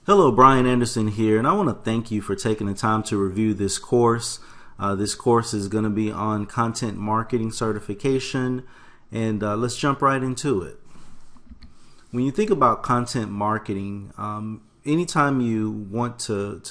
Hello, Brian Anderson here, and I want to thank you for taking the time to review this course. This course is going to be on content marketing certification, and let's jump right into it. When you think about content marketing, anytime you want to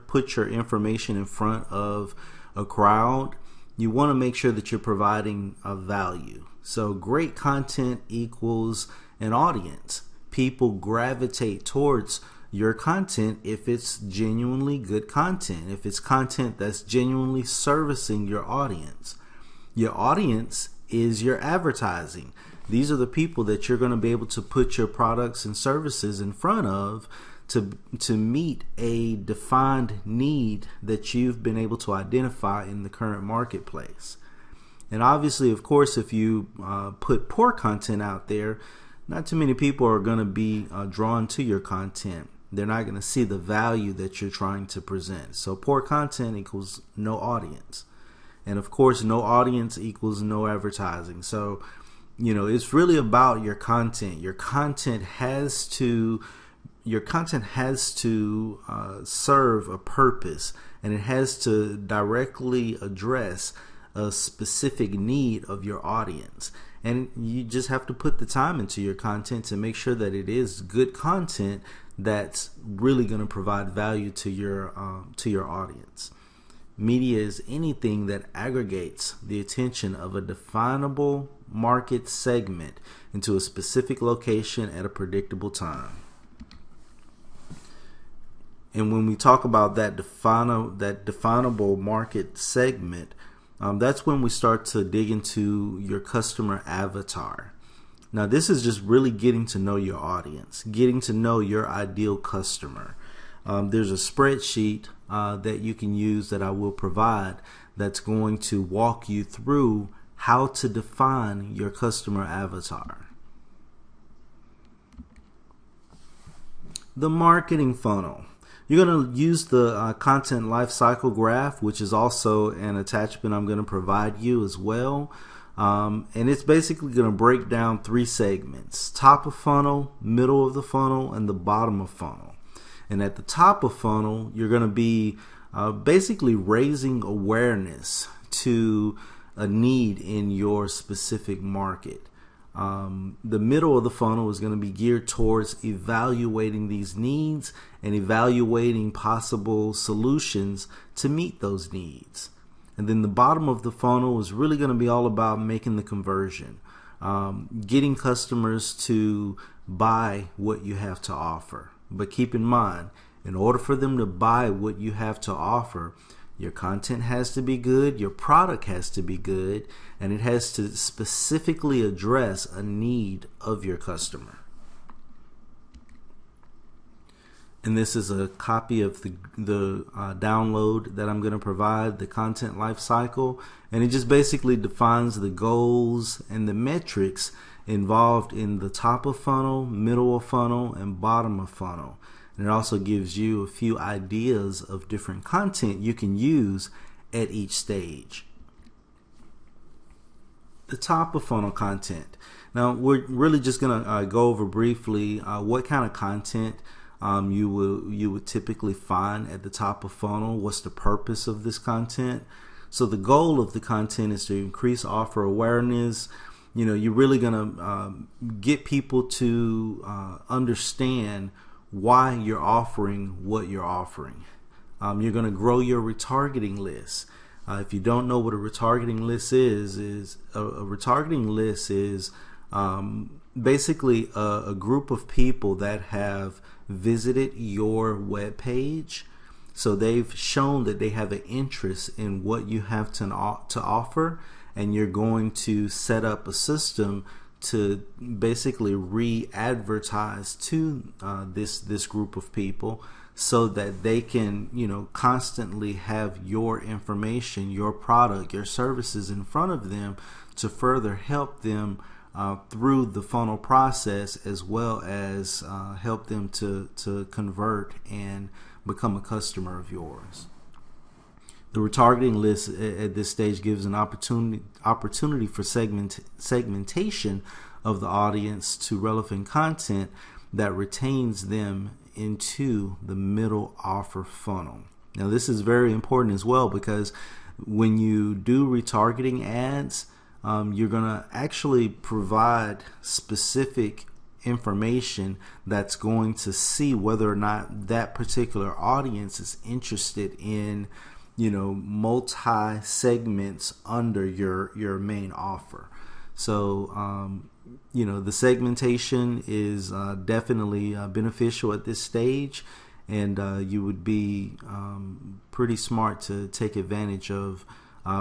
put your information in front of a crowd, you want to make sure that you're providing a value. So great content equals an audience. People gravitate towards your content if it's genuinely good content, if it's content that's genuinely servicing your audience. Your audience is your advertising. These are the people that you're going to be able to put your products and services in front of to meet a defined need that you've been able to identify in the current marketplace. And obviously, of course, if you put poor content out there, not too many people are going to be drawn to your content. They're not going to see the value that you're trying to present. So poor content equals no audience. And of course, no audience equals no advertising. So, it's really about your content. Your content has to serve a purpose, and it has to directly address a specific need of your audience. And you just have to put the time into your content to make sure that it is good content that's really going to provide value to your audience. Media is anything that aggregates the attention of a definable market segment into a specific location at a predictable time. And when we talk about that definable market segment, that's when we start to dig into your customer avatar. Now, this is just really getting to know your audience, getting to know your ideal customer. There's a spreadsheet that you can use that I will provide that's going to walk you through how to define your customer avatar. The marketing funnel. You're going to use the content lifecycle graph, which is also an attachment I'm going to provide you as well. And it's basically going to break down three segments: top of funnel, middle of the funnel, and the bottom of funnel. And at the top of funnel, you're going to be basically raising awareness to a need in your specific market. The middle of the funnel is going to be geared towards evaluating these needs and evaluating possible solutions to meet those needs. And then the bottom of the funnel is really going to be all about making the conversion, getting customers to buy what you have to offer. But keep in mind, in order for them to buy what you have to offer, your content has to be good, your product has to be good, and it has to specifically address a need of your customer. And this is a copy of the download that I'm going to provide, the content lifecycle, and it just basically defines the goals and the metrics involved in the top of funnel, middle of funnel, and bottom of funnel. And it also gives you a few ideas of different content you can use at each stage. The top of funnel content. Now, we're really just going to go over briefly what kind of content you would typically find at the top of funnel. What's the purpose of this content? So the goal of the content is to increase offer awareness. You're really gonna get people to understand why you're offering what you're offering. You're gonna grow your retargeting list. If you don't know what a retargeting list is a retargeting list is basically a group of people that have visited your web page. So they've shown that they have an interest in what you have to offer, and you're going to set up a system to basically re-advertise to this group of people so that they can constantly have your information, your product, your services in front of them to further help them through the funnel process, as well as help them to convert and become a customer of yours. The retargeting list at this stage gives an opportunity for segmentation of the audience to relevant content that retains them into the middle offer funnel. Now this is very important as well, because when you do retargeting ads, you're going to actually provide specific information that's going to see whether or not that particular audience is interested in, multi segments under your main offer. So the segmentation is definitely beneficial at this stage, and you would be pretty smart to take advantage of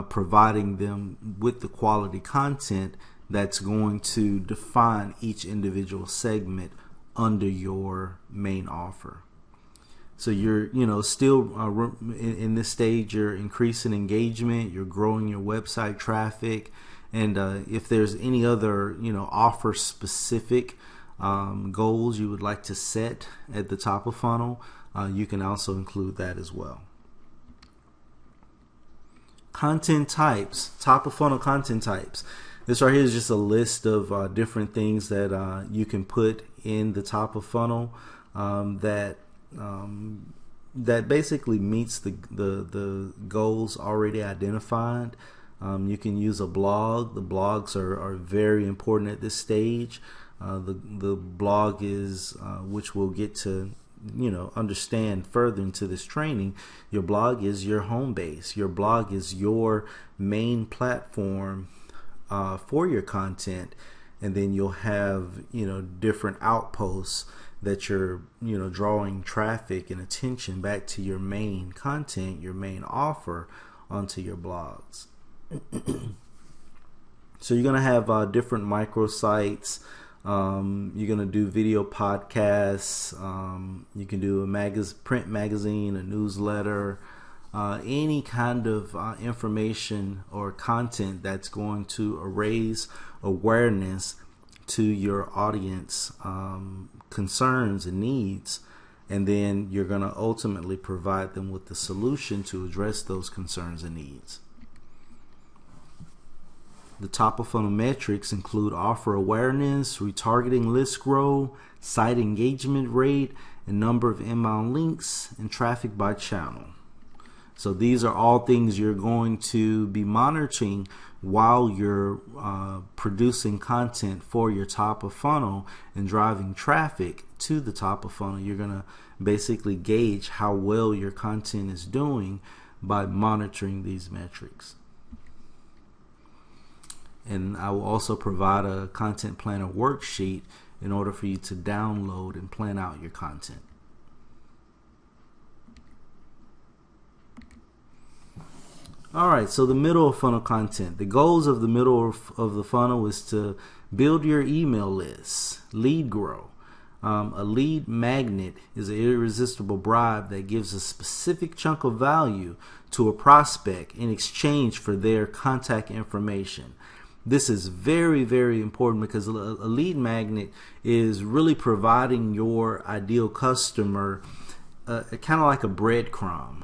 providing them with the quality content that's going to define each individual segment under your main offer. So you're, still in this stage, you're increasing engagement, you're growing your website traffic, and if there's any other, offer specific goals you would like to set at the top of funnel, you can also include that as well. Content types, top of funnel content types. This right here is just a list of different things that you can put in the top of funnel that basically meets the goals already identified. You can use a blog. The blogs are very important at this stage. The blog is, which we'll get to understand further into this training, your blog is your home base. Your blog is your main platform for your content, and then you'll have different outposts that you're drawing traffic and attention back to your main content, your main offer onto your blogs. So you're going to have different microsites. You're going to do video podcasts. You can do a print magazine, a newsletter, any kind of information or content that's going to raise awareness to your audience concerns and needs, and then you're going to ultimately provide them with the solution to address those concerns and needs. The top of funnel metrics include offer awareness, retargeting list growth, site engagement rate, and number of inbound links, and traffic by channel. So these are all things you're going to be monitoring while you're producing content for your top of funnel and driving traffic to the top of funnel. You're going to basically gauge how well your content is doing by monitoring these metrics. And I will also provide a content planner worksheet in order for you to download and plan out your content. Alright, so the middle of funnel content. The goals of the middle of the funnel is to build your email list, lead grow. A lead magnet is an irresistible bribe that gives a specific chunk of value to a prospect in exchange for their contact information. This is very, very important because a lead magnet is really providing your ideal customer kind of like a breadcrumb,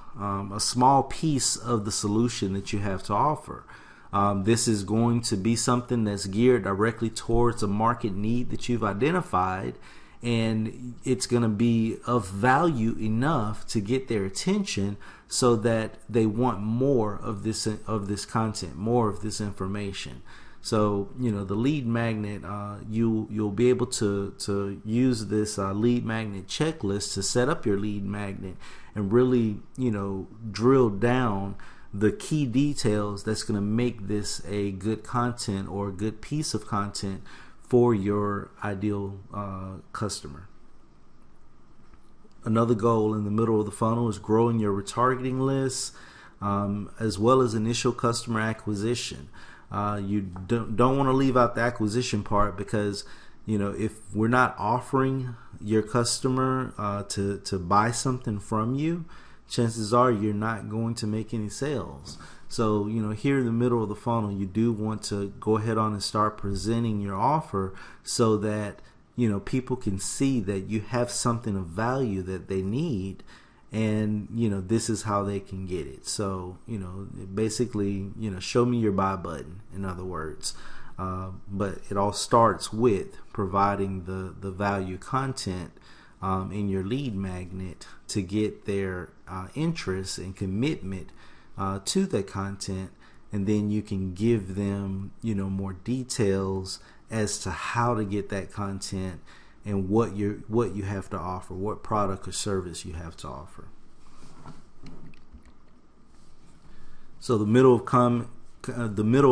a small piece of the solution that you have to offer. This is going to be something that's geared directly towards a market need that you've identified, and it's going to be of value enough to get their attention so that they want more of this content, more of this information. So, the lead magnet, you'll be able to use this lead magnet checklist to set up your lead magnet and really, drill down the key details that's going to make this a good content or a good piece of content for your ideal customer. Another goal in the middle of the funnel is growing your retargeting lists, as well as initial customer acquisition. You don't want to leave out the acquisition part, because if we're not offering your customer to buy something from you, chances are you're not going to make any sales. So here in the middle of the funnel, you do want to go ahead on and start presenting your offer so that people can see that you have something of value that they need, and this is how they can get it. So basically show me your buy button, in other words. But it all starts with providing the value content in your lead magnet to get their interest and commitment to that content, and then you can give them, more details as to how to get that content and what you have to offer, what product or service you have to offer. So the middle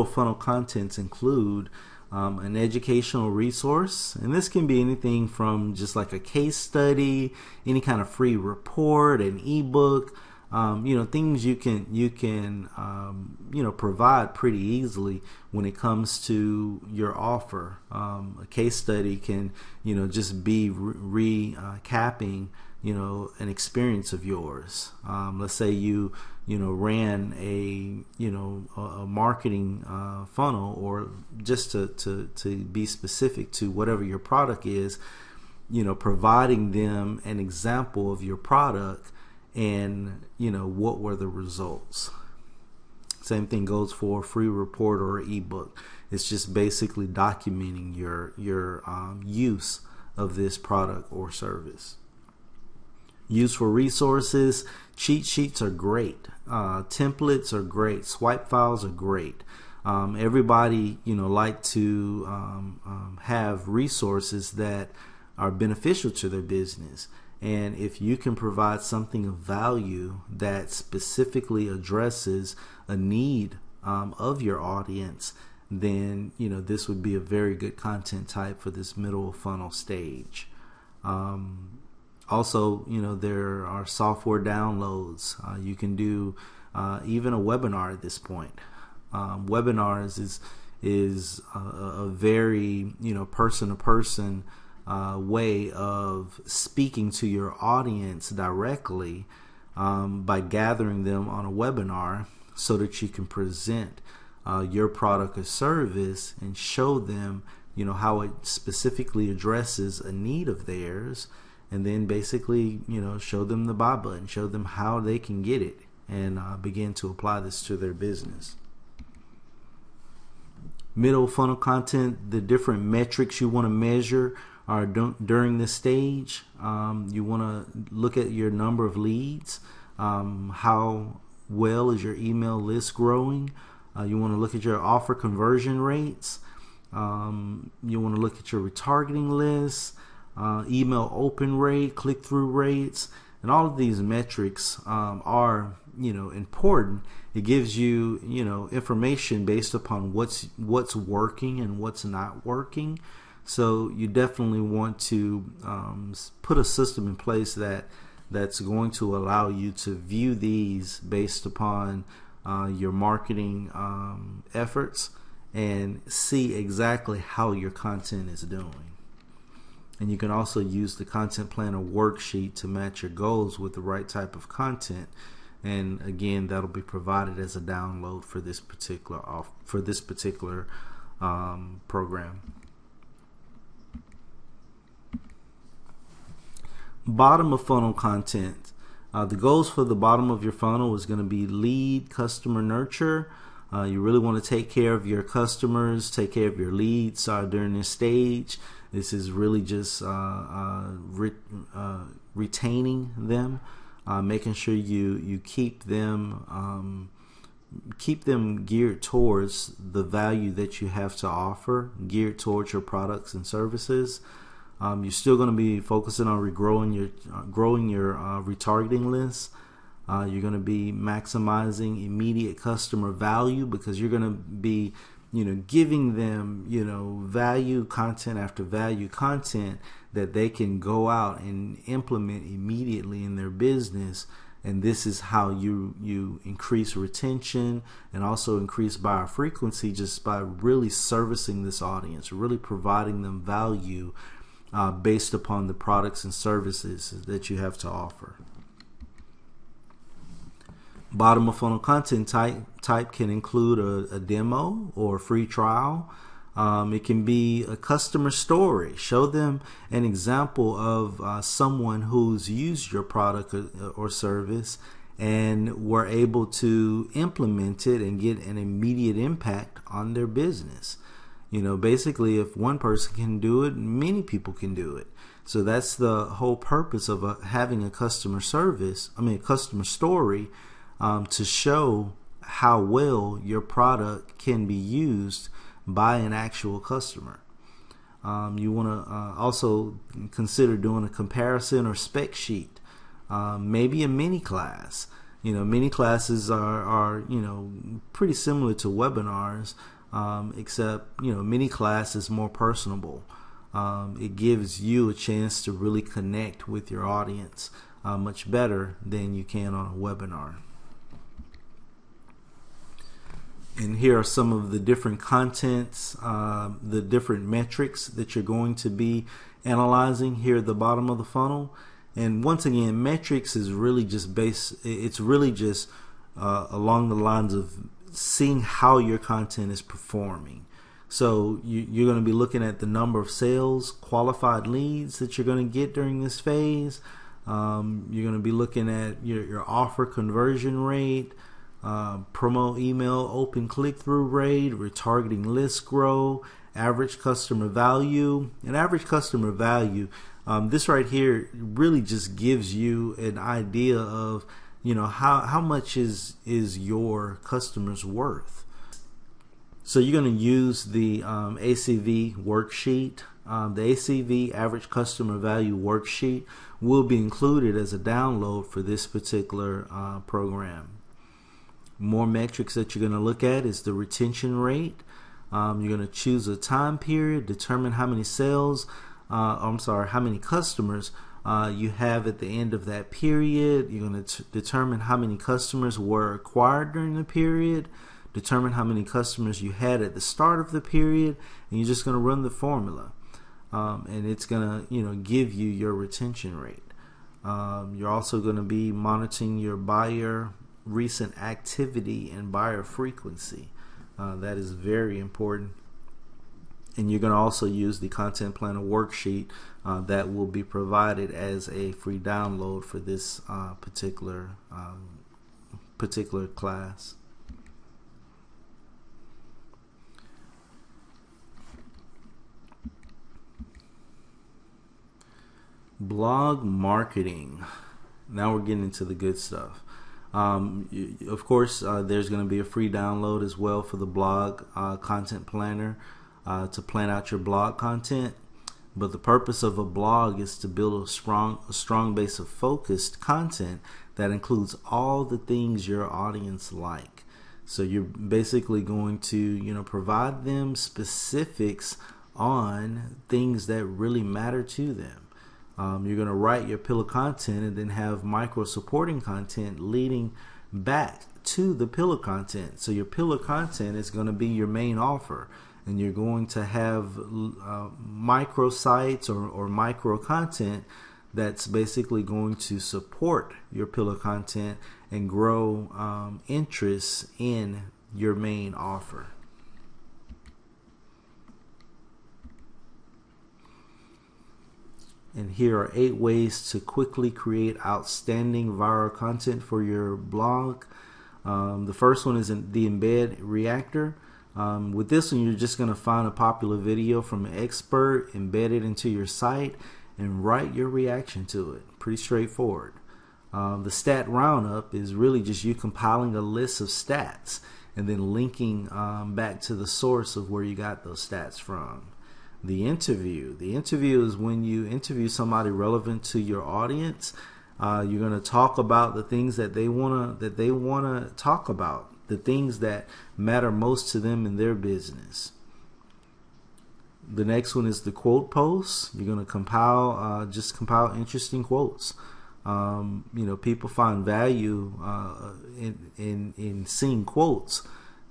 of funnel contents include an educational resource, and this can be anything from just like a case study, any kind of free report, an ebook, things you can provide pretty easily when it comes to your offer. A case study can just be recapping an experience of yours. Let's say you ran a marketing funnel, or just to be specific to whatever your product is, providing them an example of your product and what were the results. Same thing goes for a free report or ebook. It's just basically documenting your use of this product or service. Use for resources, cheat sheets are great. Templates are great. Swipe files are great. Everybody, like to have resources that are beneficial to their business. And if you can provide something of value that specifically addresses a need of your audience, then this would be a very good content type for this middle funnel stage. Also, there are software downloads. You can do even a webinar at this point. Webinars is a very person-to-person way of speaking to your audience directly by gathering them on a webinar, so that you can present your product or service and show them how it specifically addresses a need of theirs. And then basically, show them the buy button, show them how they can get it, and begin to apply this to their business. Middle funnel content, the different metrics you want to measure are during this stage. You want to look at your number of leads. How well is your email list growing? You want to look at your offer conversion rates. You want to look at your retargeting lists. Email open rate, click-through rates, and all of these metrics are important. It gives you information based upon what's working and what's not working. So you definitely want to put a system in place that's going to allow you to view these based upon your marketing efforts and see exactly how your content is doing. And you can also use the content planner worksheet to match your goals with the right type of content. And again, that'll be provided as a download for this particular program. Bottom of funnel content. The goals for the bottom of your funnel is going to be lead, customer nurture. You really want to take care of your customers, take care of your leads during this stage. This is really just retaining them, making sure you keep them geared towards the value that you have to offer, geared towards your products and services. You're still going to be focusing on growing your retargeting list. You're going to be maximizing immediate customer value, because you're going to be giving them value content after value content that they can go out and implement immediately in their business. And this is how you increase retention and also increase buyer frequency, just by really servicing this audience, really providing them value based upon the products and services that you have to offer. Bottom of funnel content type can include a demo or a free trial. It can be a customer story. Show them an example of someone who's used your product or service and were able to implement it and get an immediate impact on their business. Basically, if one person can do it, many people can do it. So that's the whole purpose of having a customer story, to show how well your product can be used by an actual customer. You want to also consider doing a comparison or spec sheet, maybe a mini class. Mini classes are pretty similar to webinars, except mini class is more personable. It gives you a chance to really connect with your audience much better than you can on a webinar. And here are some of the different contents, the different metrics that you're going to be analyzing here at the bottom of the funnel. And once again, metrics is really just along the lines of seeing how your content is performing. So you're going to be looking at the number of sales, qualified leads that you're going to get during this phase. You're going to be looking at your offer conversion rate, promo email open click-through rate, retargeting list growth, average customer value. And average customer value, this right here really just gives you an idea of how much is your customer's worth. So you're going to use the ACV worksheet. The ACV average customer value worksheet will be included as a download for this particular program. More metrics that you're going to look at is the retention rate. You're going to choose a time period, determine how many how many customers you have at the end of that period. You're going to determine how many customers were acquired during the period, determine how many customers you had at the start of the period, and you're just going to run the formula. And it's going to give you your retention rate. You're also going to be monitoring your buyer recent activity and buyer frequency. That is very important. And you're going to also use the content planner worksheet that will be provided as a free download for this particular class. Blog marketing. Now we're getting into the good stuff. Of course, there's going to be a free download as well for the blog content planner to plan out your blog content. But the purpose of a blog is to build a strong base of focused content that includes all the things your audience like. So you're basically going to provide them specifics on things that really matter to them. You're going to write your pillar content and then have micro supporting content leading back to the pillar content. So your pillar content is going to be your main offer, and you're going to have micro sites or micro content that's basically going to support your pillar content and grow interest in your main offer. And here are 8 ways to quickly create outstanding viral content for your blog. The first one is the embed reactor. With this one, you're just going to find a popular video from an expert, embed it into your site, and write your reaction to it. Pretty straightforward. The stat roundup is really just you compiling a list of stats and then linking back to the source of where you got those stats from. The interview is when you interview somebody relevant to your audience. You're going to talk about the things that they want to talk about, the things that matter most to them in their business. The next one is the quote post. You're going to compile interesting quotes. People find value in seeing quotes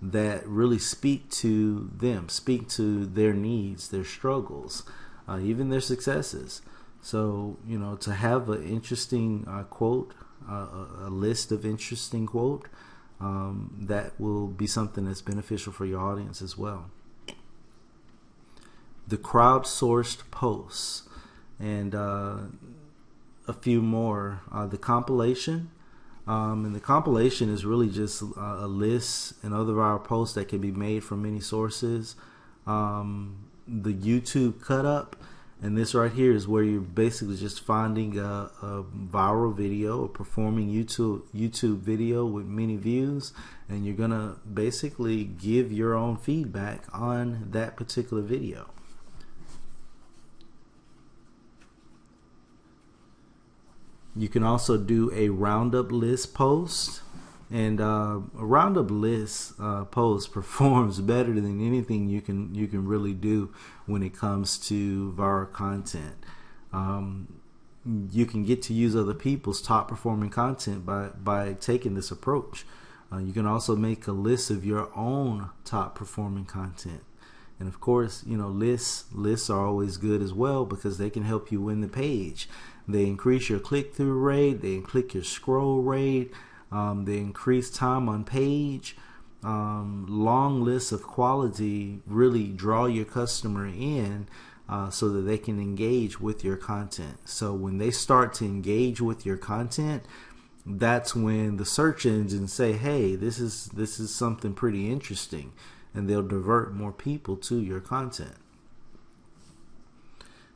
that really speak to them, speak to their needs, their struggles, even their successes. So, to have an interesting quote, a list of interesting quote, that will be something that's beneficial for your audience as well. The crowdsourced posts and a few more. The compilation. And the compilation is really just a list and other viral posts that can be made from many sources. The YouTube cut up, And this right here is where you're basically just finding a viral video, a performing YouTube video with many views, and you're gonna basically give your own feedback on that particular video. You can also do a roundup list post, and a roundup list post performs better than anything you can really do when it comes to viral content. You can get to use other people's top performing content by taking this approach. You can also make a list of your own top performing content. And of course, lists are always good as well because they can help you win the page. They increase your click-through rate, they increase your scroll rate, they increase time on page. Long lists of quality really draw your customer in so that they can engage with your content. So when they start to engage with your content, that's when the search engines say, hey, this is something pretty interesting, and they'll divert more people to your content.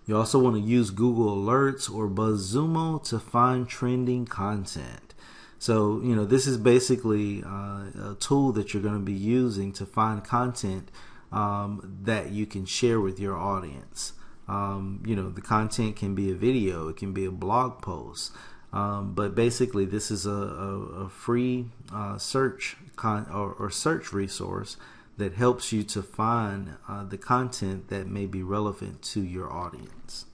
You also want to use Google Alerts or BuzzSumo to find trending content. So, this is basically a tool that you're going to be using to find content that you can share with your audience. The content can be a video, it can be a blog post, but basically this is a free search resource that helps you to find the content that may be relevant to your audience.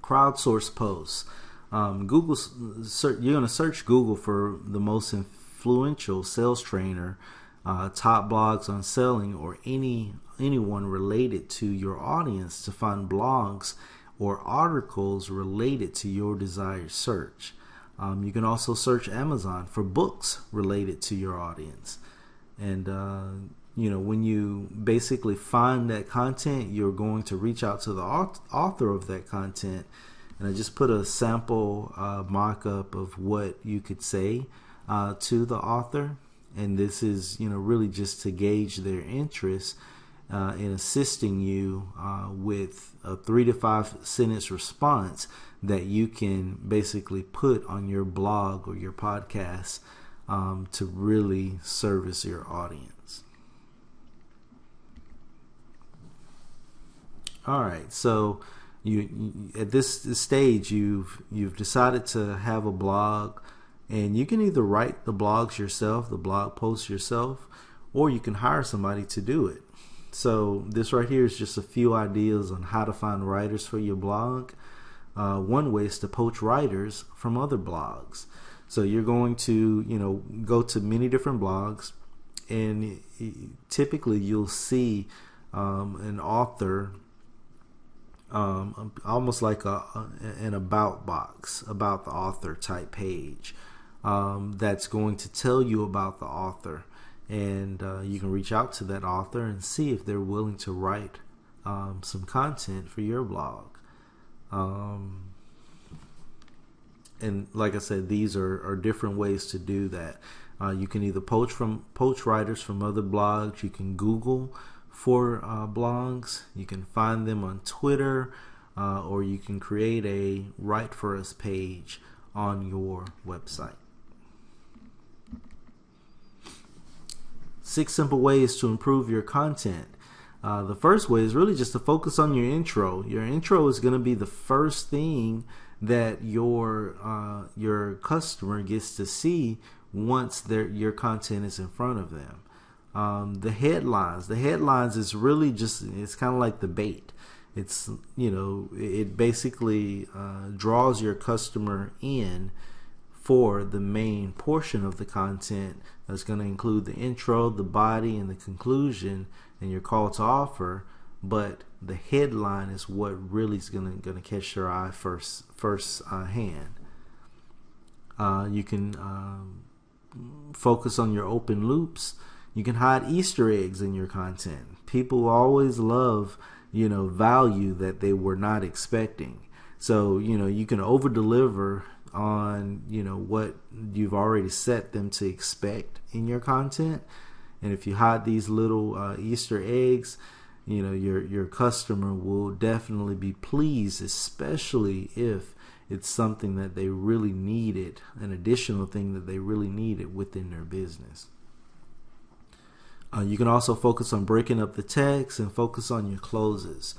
Crowdsource posts. You're going to search Google for the most influential sales trainer, top blogs on selling, or anyone related to your audience to find blogs or articles related to your desired search. You can also search Amazon for books related to your audience. And, when you basically find that content, you're going to reach out to the author of that content. And I just put a sample mock-up of what you could say to the author. And this is, really just to gauge their interest in assisting you with a 3 to 5 sentence response that you can basically put on your blog or your podcast to really service your audience. All right, so you at this stage you've decided to have a blog, and you can either write the blogs yourself, the blog posts yourself, or you can hire somebody to do it. So this right here is just a few ideas on how to find writers for your blog. One way is to poach writers from other blogs. So you're going to, go to many different blogs, and typically you'll see an author, almost like an about box, about the author type page, that's going to tell you about the author. And you can reach out to that author and see if they're willing to write some content for your blog. And like I said, these are different ways to do that. You can either poach writers from other blogs. You can Google for blogs. You can find them on Twitter, or you can create a Write For Us page on your website. 6 simple ways to improve your content. The first way is really just to focus on your intro. Your intro is going to be the first thing that your customer gets to see once your content is in front of them. The headlines is really just, it's kind of like the bait. It's, it basically draws your customer in for the main portion of the content that's going to include the intro, the body, and the conclusion, and your call to offer. But the headline is what really is going to catch your eye first hand. You can focus on your open loops. You can hide Easter eggs in your content. People always love, value that they were not expecting. So, you can over deliver on, what you've already set them to expect in your content. And if you hide these little Easter eggs, your customer will definitely be pleased, especially if it's something that they really needed, an additional thing that they really needed within their business. You can also focus on breaking up the text and focus on your closes.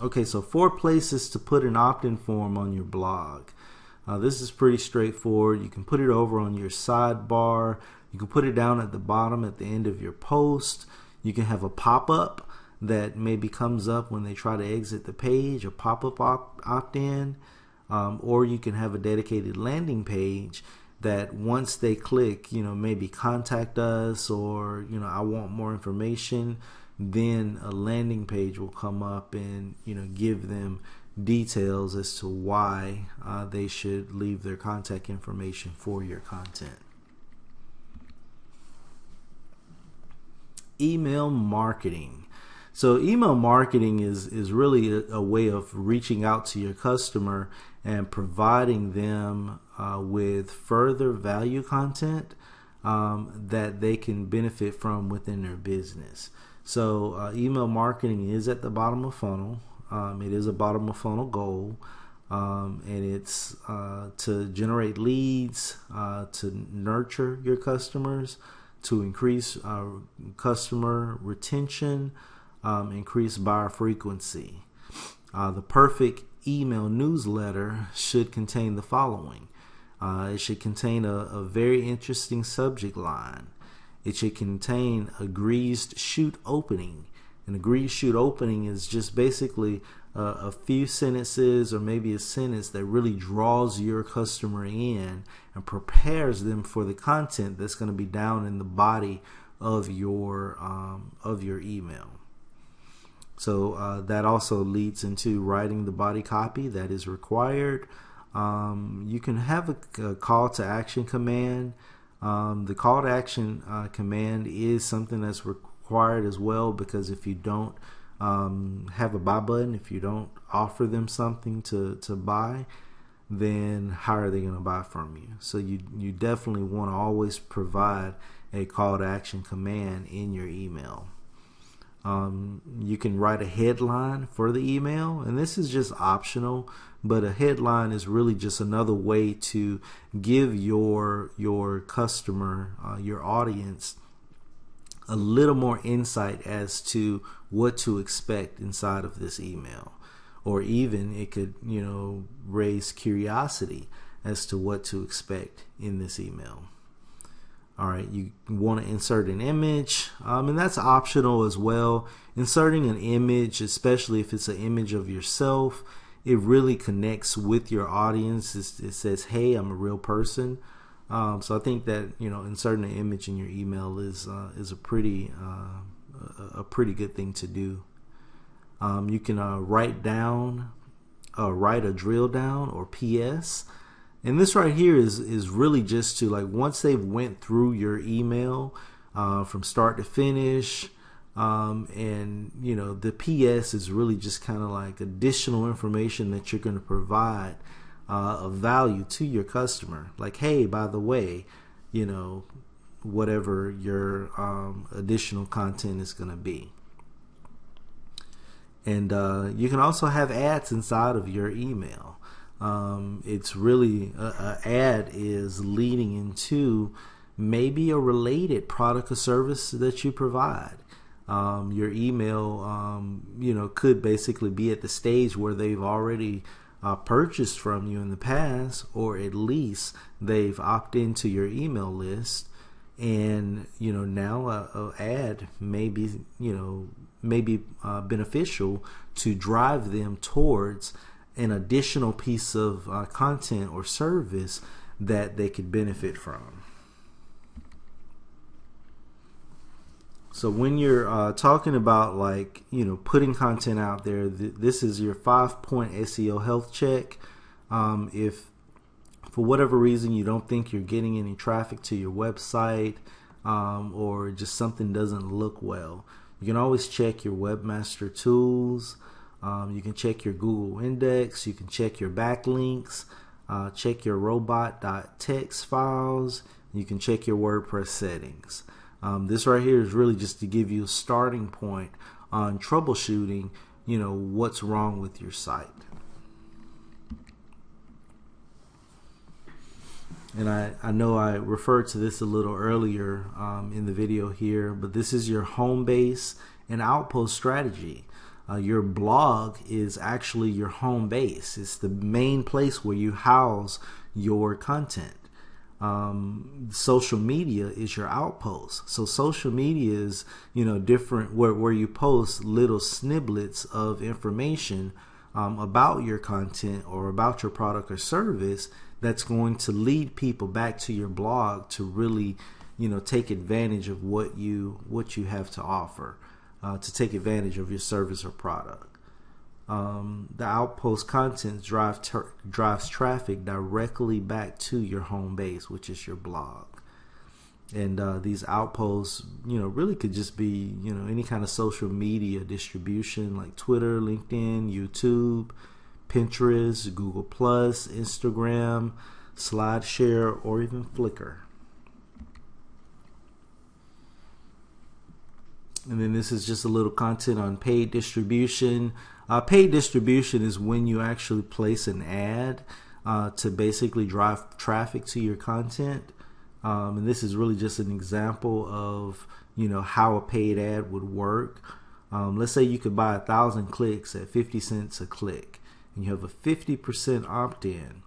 Okay, so 4 places to put an opt-in form on your blog. This is pretty straightforward. You can put it over on your sidebar. You can put it down at the bottom at the end of your post. You can have a pop-up that maybe comes up when they try to exit the page, a pop-up opt-in, or you can have a dedicated landing page that once they click, maybe contact us, or I want more information, then a landing page will come up and give them details as to why they should leave their contact information for your content. Email marketing. So email marketing is really a way of reaching out to your customer and providing them with further value content that they can benefit from within their business. So email marketing is at the bottom of funnel. It is a bottom of funnel goal, and it's to generate leads, to nurture your customers, to increase customer retention, increase buyer frequency. The perfect email newsletter should contain the following. It should contain a very interesting subject line. It should contain a greased chute opening. And a greased chute opening is just basically a few sentences or maybe a sentence that really draws your customer in and prepares them for the content that's going to be down in the body of your email. So that also leads into writing the body copy that is required. You can have a call to action command. The call to action command is something that's required as well, because if you don't have a buy button, if you don't offer them something to buy, then how are they going to buy from you? So you definitely want to always provide a call to action command in your email. You can write a headline for the email, and this is just optional, but a headline is really just another way to give your customer, your audience, a little more insight as to what to expect inside of this email. Or even it could, raise curiosity as to what to expect in this email. All right, you want to insert an image, and that's optional as well. Inserting an image, especially if it's an image of yourself, it really connects with your audience. It says, hey, I'm a real person. So I think that, inserting an image in your email is a pretty good thing to do. You can write a drill down or PS. And this right here is really just to, like, once they've went through your email from start to finish, and the PS is really just kind of like additional information that you're going to provide of value to your customer. Like, hey, by the way, whatever your additional content is going to be. And you can also have ads inside of your email. It's really an ad is leading into maybe a related product or service that you provide. Your email, could basically be at the stage where they've already purchased from you in the past, or at least they've opted into your email list, and now a ad may be beneficial to drive them towards an additional piece of content or service that they could benefit from. So when you're talking about, like, putting content out there, this is your 5-point SEO health check. If for whatever reason you don't think you're getting any traffic to your website, or just something doesn't look well, you can always check your webmaster tools. You can check your Google index. You can check your backlinks. Check your robot.txt files. You can check your WordPress settings. This right here is really just to give you a starting point on troubleshooting, what's wrong with your site. And I know I referred to this a little earlier in the video here, but this is your home base and outpost strategy. Your blog is actually your home base. It's the main place where you house your content. Social media is your outpost. So social media is, different where you post little snippets of information about your content or about your product or service that's going to lead people back to your blog to really, take advantage of what you have to offer, to take advantage of your service or product. The outpost content drives traffic directly back to your home base, which is your blog. And these outposts, really could just be, any kind of social media distribution like Twitter, LinkedIn, YouTube, Pinterest, Google+, Instagram, SlideShare, or even Flickr. And then this is just a little content on paid distribution. Paid distribution is when you actually place an ad to basically drive traffic to your content. And this is really just an example of, how a paid ad would work. Let's say you could buy 1,000 clicks at 50 cents a click, and you have a 50% opt-in.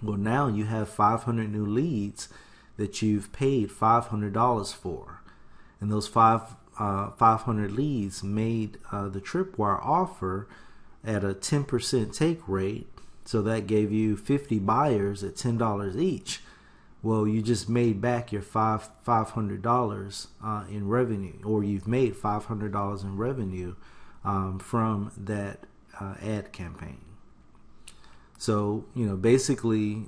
Well, now you have 500 new leads that you've paid $500 for. And those 500 leads made the Tripwire offer at a 10% take rate. So that gave you 50 buyers at $10 each. Well, you just made back your $500 in revenue, or you've made $500 in revenue from that ad campaign. So, basically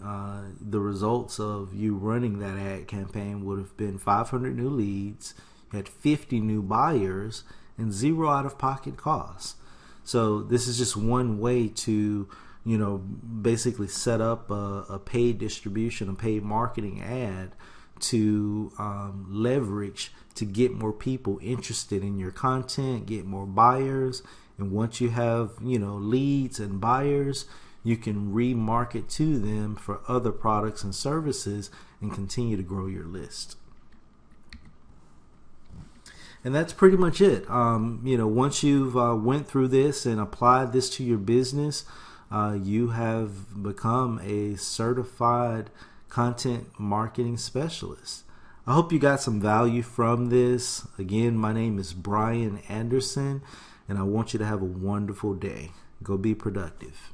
the results of you running that ad campaign would have been 500 new leads, had 50 new buyers, and 0 out-of-pocket costs. So this is just one way to, basically set up a paid distribution, a paid marketing ad to leverage to get more people interested in your content, get more buyers. And once you have, leads and buyers, you can remarket to them for other products and services and continue to grow your list. And that's pretty much it. Once you've went through this and applied this to your business, you have become a certified content marketing specialist. I hope you got some value from this. Again, my name is Brian Anderson, and I want you to have a wonderful day. Go be productive.